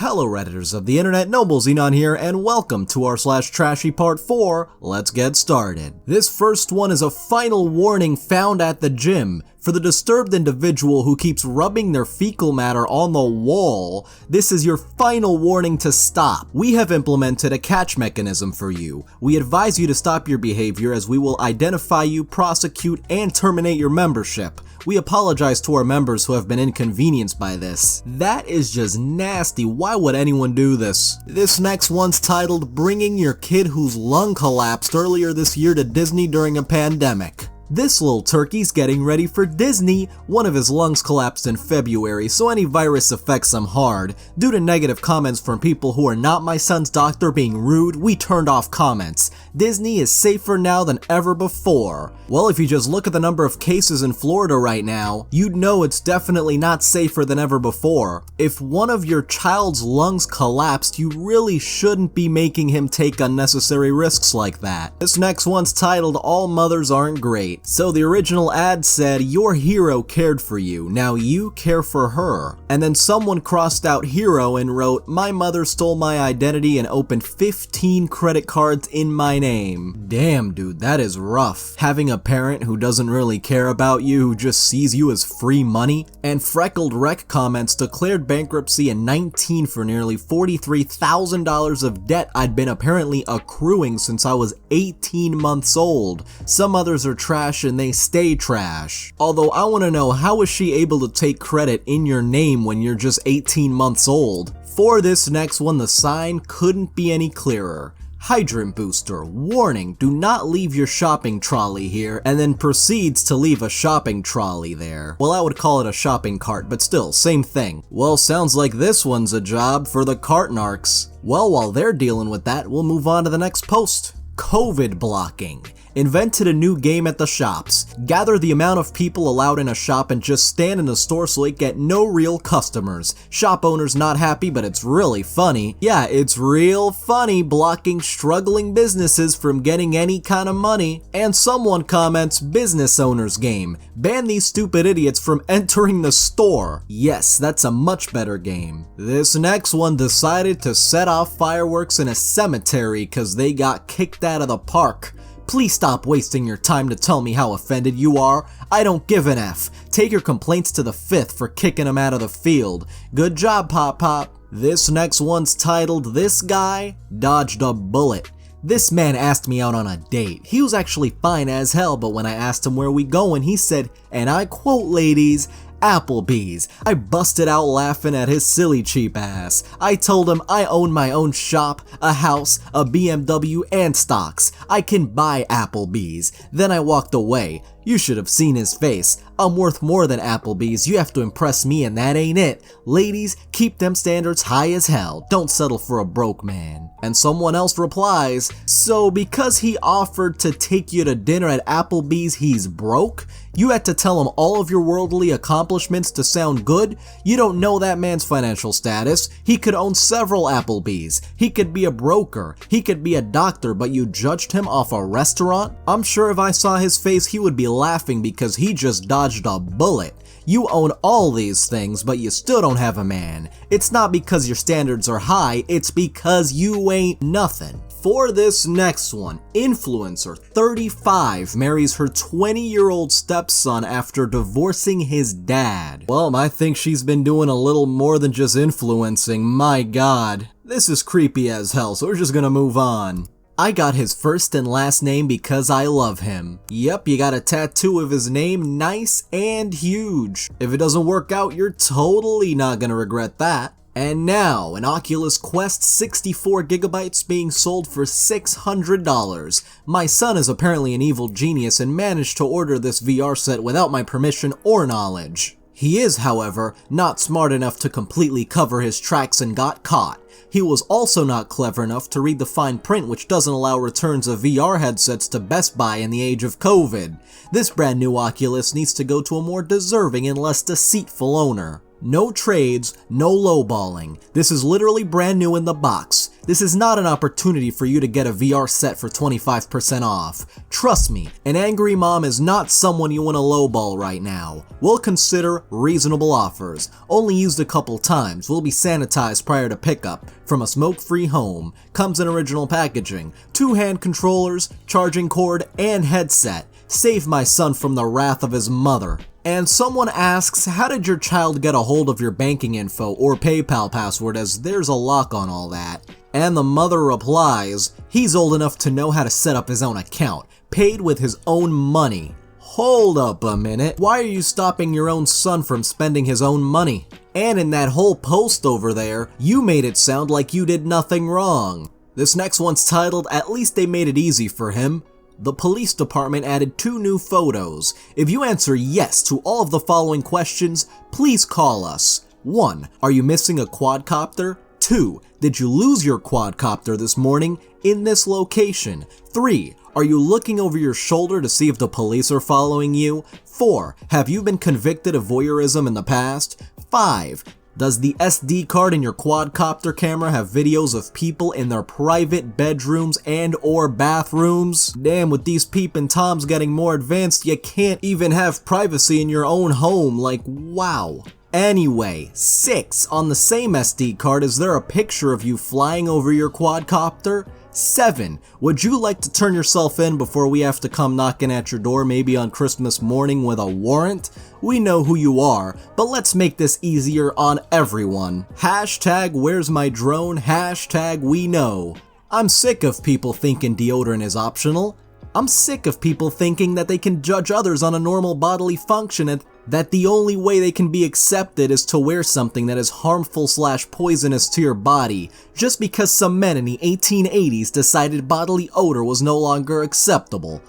Hello Redditors of the internet, Noble Xenon here, and welcome to r/Trashy Part 4. Let's get started. This first one is a final warning found at the gym. For the disturbed individual who keeps rubbing their fecal matter on the wall, this is your final warning to stop. We have implemented a catch mechanism for you. We advise you to stop your behavior as we will identify you, prosecute, and terminate your membership. We apologize to our members who have been inconvenienced by this. That is just nasty. Why would anyone do this? This next one's titled Bringing Your Kid Whose Lung Collapsed Earlier This Year to Disney During a Pandemic. This little turkey's getting ready for Disney. One of his lungs collapsed in February, so any virus affects him hard. Due to negative comments from people who are not my son's doctor being rude, we turned off comments. Disney is safer now than ever before. Well, if you just look at the number of cases in Florida right now, you'd know it's definitely not safer than ever before. If one of your child's lungs collapsed, you really shouldn't be making him take unnecessary risks like that. This next one's titled All Mothers Aren't Great. So the original ad said, your hero cared for you, now you care for her. And then someone crossed out hero and wrote, my mother stole my identity and opened 15 credit cards in my name. Damn dude, that is rough. Having a parent who doesn't really care about you, who just sees you as free money. And Freckled Rec comments declared bankruptcy in 19 for nearly $43,000 of debt I'd been apparently accruing since I was 18 months old. Some others are trash and they stay trash. Although I want to know, how is she able to take credit in your name when you're just 18 months old? For this next one, the sign couldn't be any clearer. Hydrant booster, warning, do not leave your shopping trolley here, and then proceeds to leave a shopping trolley there. Well, I would call it a shopping cart, but still, same thing. Well, sounds like this one's a job for the cart narcs. Well, while they're dealing with that, we'll move on to the next post. COVID blocking. Invented a new game at the shops. Gather the amount of people allowed in a shop and just stand in the store so it get no real customers. Shop owners not happy, but it's really funny. Yeah, it's real funny blocking struggling businesses from getting any kind of money. And someone comments, business owners game. Ban these stupid idiots from entering the store. Yes, that's a much better game. This next one decided to set off fireworks in a cemetery cause they got kicked out of the park. Please stop wasting your time to tell me how offended you are. I don't give an F. Take your complaints to the 5th for kicking him out of the field. Good job, Pop Pop. This next one's titled, This Guy Dodged a Bullet. This man asked me out on a date. He was actually fine as hell, but when I asked him where we going, he said, and I quote, ladies, Applebee's. I busted out laughing at his silly cheap ass. I told him I own my own shop, a house, a BMW, and stocks. I can buy Applebee's. Then I walked away. You should have seen his face. I'm worth more than Applebee's. You have to impress me and that ain't it. Ladies, keep them standards high as hell. Don't settle for a broke man. And someone else replies, so because he offered to take you to dinner at Applebee's, he's broke? You had to tell him all of your worldly accomplishments to sound good? You don't know that man's financial status. He could own several Applebee's. He could be a broker. He could be a doctor, but you judged him off a restaurant? I'm sure if I saw his face, he would be laughing because he just dodged a bullet. You own all these things, but you still don't have a man. It's not because your standards are high, it's because you ain't nothing. For this next one, influencer 35 marries her 20-year-old stepson after divorcing his dad. Well, I think she's been doing a little more than just influencing, my god. This is creepy as hell, so we're just gonna move on. I got his first and last name because I love him. Yep, you got a tattoo of his name, nice and huge. If it doesn't work out, you're totally not gonna regret that. And now, an Oculus Quest 64GB being sold for $600. My son is apparently an evil genius and managed to order this VR set without my permission or knowledge. He is, however, not smart enough to completely cover his tracks and got caught. He was also not clever enough to read the fine print, which doesn't allow returns of VR headsets to Best Buy in the age of COVID. This brand new Oculus needs to go to a more deserving and less deceitful owner. No trades, no lowballing. This is literally brand new in the box. This is not an opportunity for you to get a VR set for 25% off. Trust me, an angry mom is not someone you want to lowball right now. We'll consider reasonable offers. Only used a couple times, will be sanitized prior to pickup. From a smoke-free home. Comes in original packaging. 2 hand controllers, charging cord, and headset. Save my son from the wrath of his mother. And someone asks, how did your child get a hold of your banking info or PayPal password, as there's a lock on all that? And the mother replies, he's old enough to know how to set up his own account, paid with his own money. Hold up a minute, why are you stopping your own son from spending his own money? And in that whole post over there, you made it sound like you did nothing wrong. This next one's titled, at least they made it easy for him. The police department added 2 new photos. If you answer yes to all of the following questions, please call us. 1. Are you missing a quadcopter? 2. Did you lose your quadcopter this morning in this location? 3. Are you looking over your shoulder to see if the police are following you? 4. Have you been convicted of voyeurism in the past? 5. Does the SD card in your quadcopter camera have videos of people in their private bedrooms and or bathrooms? Damn, with these peepin' toms getting more advanced, you can't even have privacy in your own home, like wow. Anyway, 6. On the same SD card, is there a picture of you flying over your quadcopter? 7. Would you like to turn yourself in before we have to come knocking at your door, maybe on Christmas morning with a warrant? We know who you are, but let's make this easier on everyone. Hashtag where's my drone, hashtag we know. I'm sick of people thinking deodorant is optional. I'm sick of people thinking that they can judge others on a normal bodily function and that the only way they can be accepted is to wear something that is harmful/poisonous to your body, just because some men in the 1880s decided bodily odor was no longer acceptable.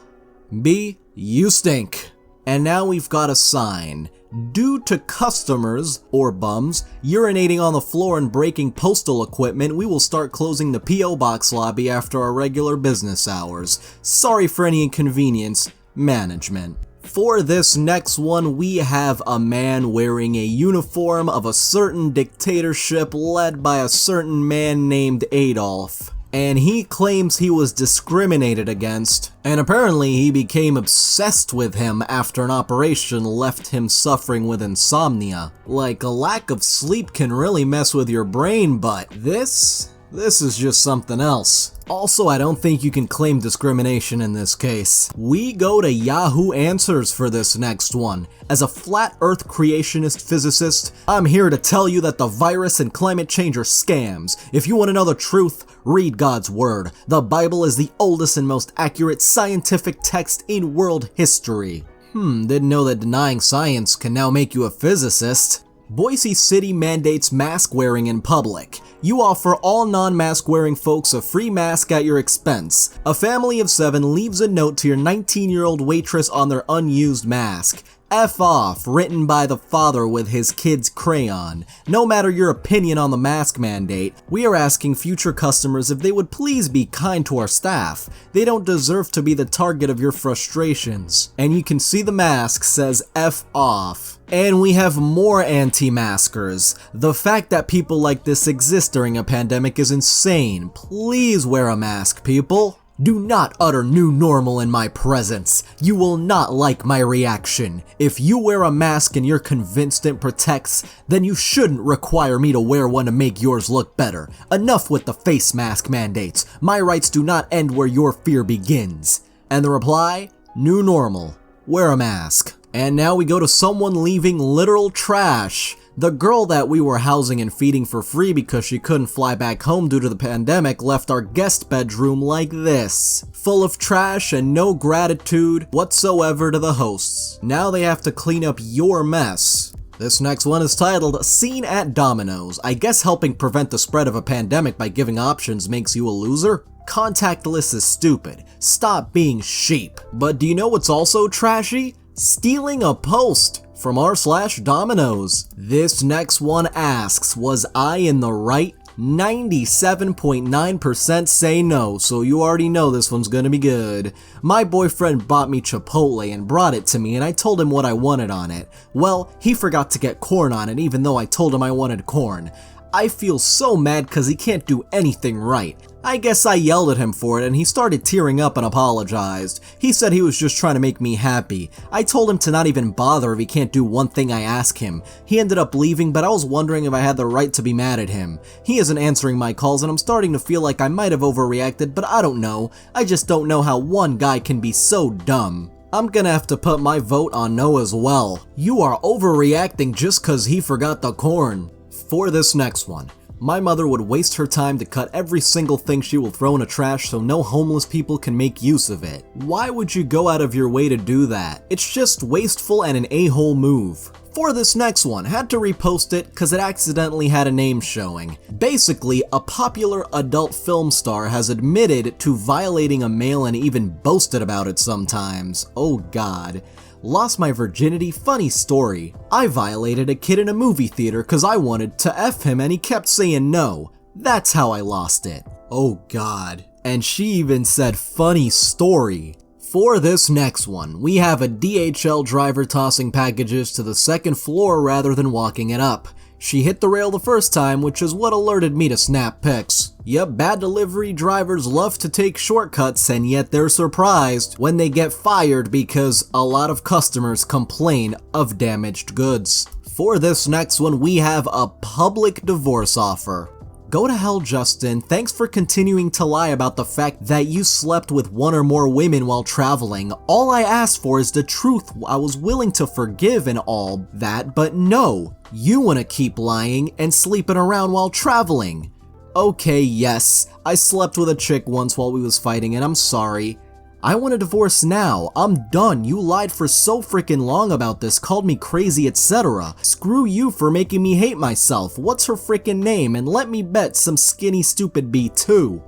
B, you stink. And now we've got a sign. Due to customers, or bums, urinating on the floor and breaking postal equipment, we will start closing the P.O. Box lobby after our regular business hours. Sorry for any inconvenience, management. For this next one, we have a man wearing a uniform of a certain dictatorship led by a certain man named Adolf. And he claims he was discriminated against, and apparently he became obsessed with him after an operation left him suffering with insomnia. Like, a lack of sleep can really mess with your brain, but this is just something else. Also, I don't think you can claim discrimination in this case. We go to Yahoo Answers for this next one. As a flat earth creationist physicist, I'm here to tell you that the virus and climate change are scams. If you want to know the truth, read God's word. The Bible is the oldest and most accurate scientific text in world history. Didn't know that denying science can now make you a physicist. Boise City mandates mask wearing in public. You offer all non-mask wearing folks a free mask at your expense. A family of 7 leaves a note to your 19-year-old waitress on their unused mask. F off, written by the father with his kid's crayon. No matter your opinion on the mask mandate, we are asking future customers if they would please be kind to our staff. They don't deserve to be the target of your frustrations. And you can see the mask says F off. And we have more anti-maskers. The fact that people like this exist during a pandemic is insane. Please wear a mask, people. Do not utter new normal in my presence. You will not like my reaction. If you wear a mask and you're convinced it protects, then you shouldn't require me to wear one to make yours look better. Enough with the face mask mandates. My rights do not end where your fear begins. And the reply? New normal. Wear a mask. And now we go to someone leaving literal trash. The girl that we were housing and feeding for free because she couldn't fly back home due to the pandemic left our guest bedroom like this. Full of trash and no gratitude whatsoever to the hosts. Now they have to clean up your mess. This next one is titled, Scene at Domino's. I guess helping prevent the spread of a pandemic by giving options makes you a loser? Contactless is stupid. Stop being sheep. But do you know what's also trashy? Stealing a post from r/Domino's. This next one asks, was I in the right 97.9% say no, so you already know this one's gonna be good. My boyfriend bought me Chipotle and brought it to me, and I told him what I wanted on it. Well, he forgot to get corn on it even though I told him I wanted corn. I feel so mad cause he can't do anything right. I guess I yelled at him for it and he started tearing up and apologized. He said he was just trying to make me happy. I told him to not even bother if he can't do one thing I ask him. He ended up leaving, but I was wondering if I had the right to be mad at him. He isn't answering my calls and I'm starting to feel like I might have overreacted, but I don't know. I just don't know how one guy can be so dumb. I'm gonna have to put my vote on no as well. You are overreacting just cause he forgot the corn. For this next one, my mother would waste her time to cut every single thing she will throw in a trash so no homeless people can make use of it. Why would you go out of your way to do that? It's just wasteful and an a-hole move. For this next one, had to repost it cause it accidentally had a name showing. Basically, a popular adult film star has admitted to violating a male and even boasted about it sometimes. Oh god. Lost my virginity, funny story. I violated a kid in a movie theater cause I wanted to F him and he kept saying no. That's how I lost it. Oh god. And she even said funny story. For this next one, we have a DHL driver tossing packages to the second floor rather than walking it up. She hit the rail the first time, which is what alerted me to snap pics. Yep, bad delivery drivers love to take shortcuts and yet they're surprised when they get fired because a lot of customers complain of damaged goods. For this next one, we have a public divorce offer. Go to hell, Justin. Thanks for continuing to lie about the fact that you slept with one or more women while traveling. All I asked for is the truth. I was willing to forgive and all that, but no. You want to keep lying and sleeping around while traveling. Okay, yes, I slept with a chick once while we was fighting and I'm sorry. I want a divorce now. I'm done. You lied for so freaking long about this, called me crazy, etc. Screw you for making me hate myself. What's her freaking name? And let me bet some skinny stupid B too.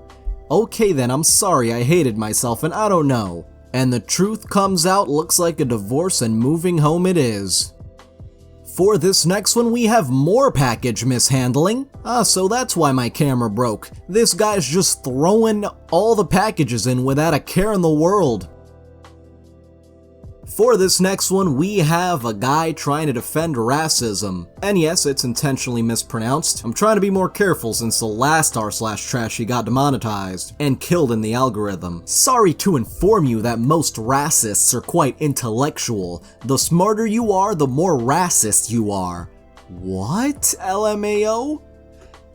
Okay then, I'm sorry, I hated myself and I don't know. And the truth comes out, looks like a divorce and moving home it is. For this next one, we have more package mishandling. So that's why my camera broke. This guy's just throwing all the packages in without a care in the world. For this next one, we have a guy trying to defend racism. And yes, it's intentionally mispronounced. I'm trying to be more careful since the last r/trashy got demonetized and killed in the algorithm. Sorry to inform you that most racists are quite intellectual. The smarter you are, the more racist you are. What? LMAO?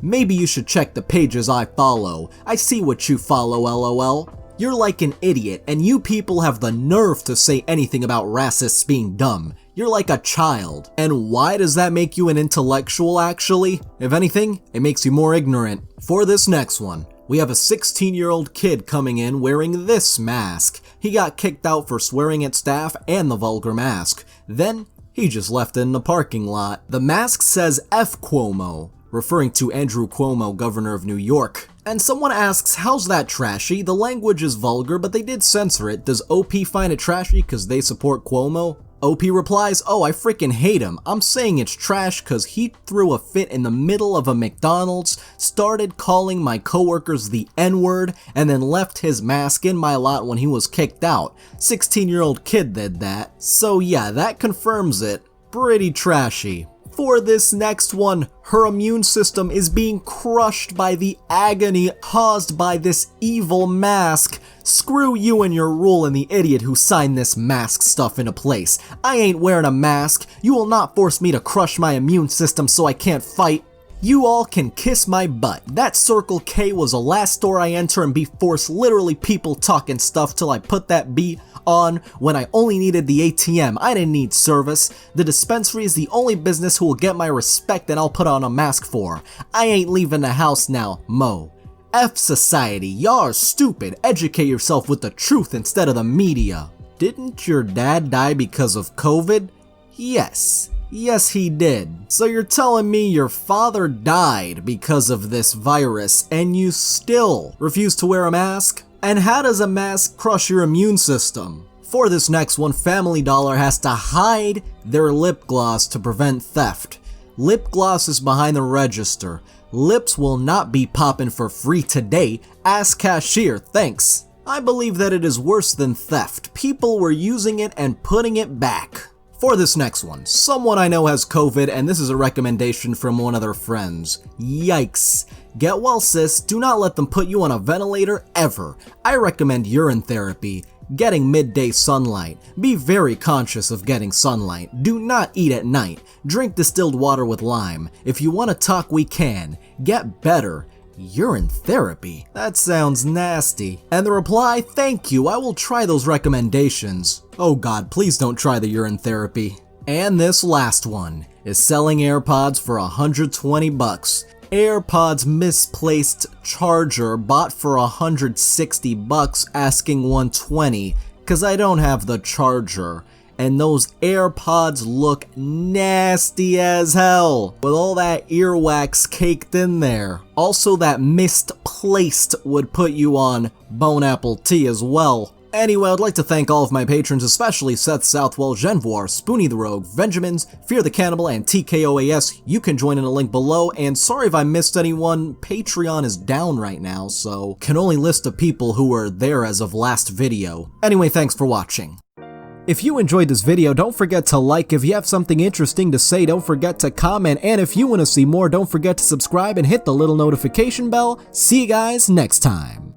Maybe you should check the pages I follow. I see what you follow, LOL. You're like an idiot, and you people have the nerve to say anything about racists being dumb. You're like a child. And why does that make you an intellectual, actually? If anything, it makes you more ignorant. For this next one, we have a 16-year-old kid coming in wearing this mask. He got kicked out for swearing at staff and the vulgar mask. Then, he just left it in the parking lot. The mask says F Cuomo, referring to Andrew Cuomo, governor of New York. And someone asks, how's that trashy? The language is vulgar, but they did censor it. Does OP find it trashy because they support Cuomo? OP replies, oh, I freaking hate him. I'm saying it's trash because he threw a fit in the middle of a McDonald's, started calling my coworkers the N-word, and then left his mask in my lot when he was kicked out. 16-year-old kid did that. So yeah, that confirms it. Pretty trashy. For this next one, her immune system is being crushed by the agony caused by this evil mask. Screw you and your rule and the idiot who signed this mask stuff into place. I ain't wearing a mask. You will not force me to crush my immune system so I can't fight. You all can kiss my butt. That Circle K was the last store I enter and be forced literally people talking stuff till I put that B on when I only needed the ATM. I didn't need service. The dispensary is the only business who will get my respect and I'll put on a mask for. I ain't leaving the house now, Mo. F society, y'all are stupid. Educate yourself with the truth instead of the media. Didn't your dad die because of COVID? Yes. Yes, he did. So you're telling me your father died because of this virus and you still refuse to wear a mask? And how does a mask crush your immune system? For this next one, Family Dollar has to hide their lip gloss to prevent theft. Lip gloss is behind the register. Lips will not be popping for free today. Ask cashier, thanks. I believe that it is worse than theft. People were using it and putting it back. For this next one, someone I know has COVID and this is a recommendation from one of their friends. Yikes. Get well, sis. Do not let them put you on a ventilator ever. I recommend urine therapy. Getting midday sunlight. Be very conscious of getting sunlight. Do not eat at night. Drink distilled water with lime. If you want to talk, we can. Get better. Urine therapy? That sounds nasty. And the reply, thank you, I will try those recommendations. Oh god, please don't try the urine therapy. And this last one is selling AirPods for 120 bucks. AirPods misplaced charger bought for 160 bucks, asking 120 cause I don't have the charger. And those AirPods look nasty as hell, with all that earwax caked in there. Also, that misplaced would put you on bone apple tea as well. Anyway, I'd like to thank all of my patrons, especially Seth Southwell, Genvoir, Spoonie the Rogue, Benjamins, Fear the Cannibal, and TKOAS. You can join in a link below, and sorry if I missed anyone, Patreon is down right now, so can only list the people who were there as of last video. Anyway, thanks for watching. If you enjoyed this video, don't forget to like. If you have something interesting to say, don't forget to comment. And if you want to see more, don't forget to subscribe and hit the little notification bell. See you guys next time.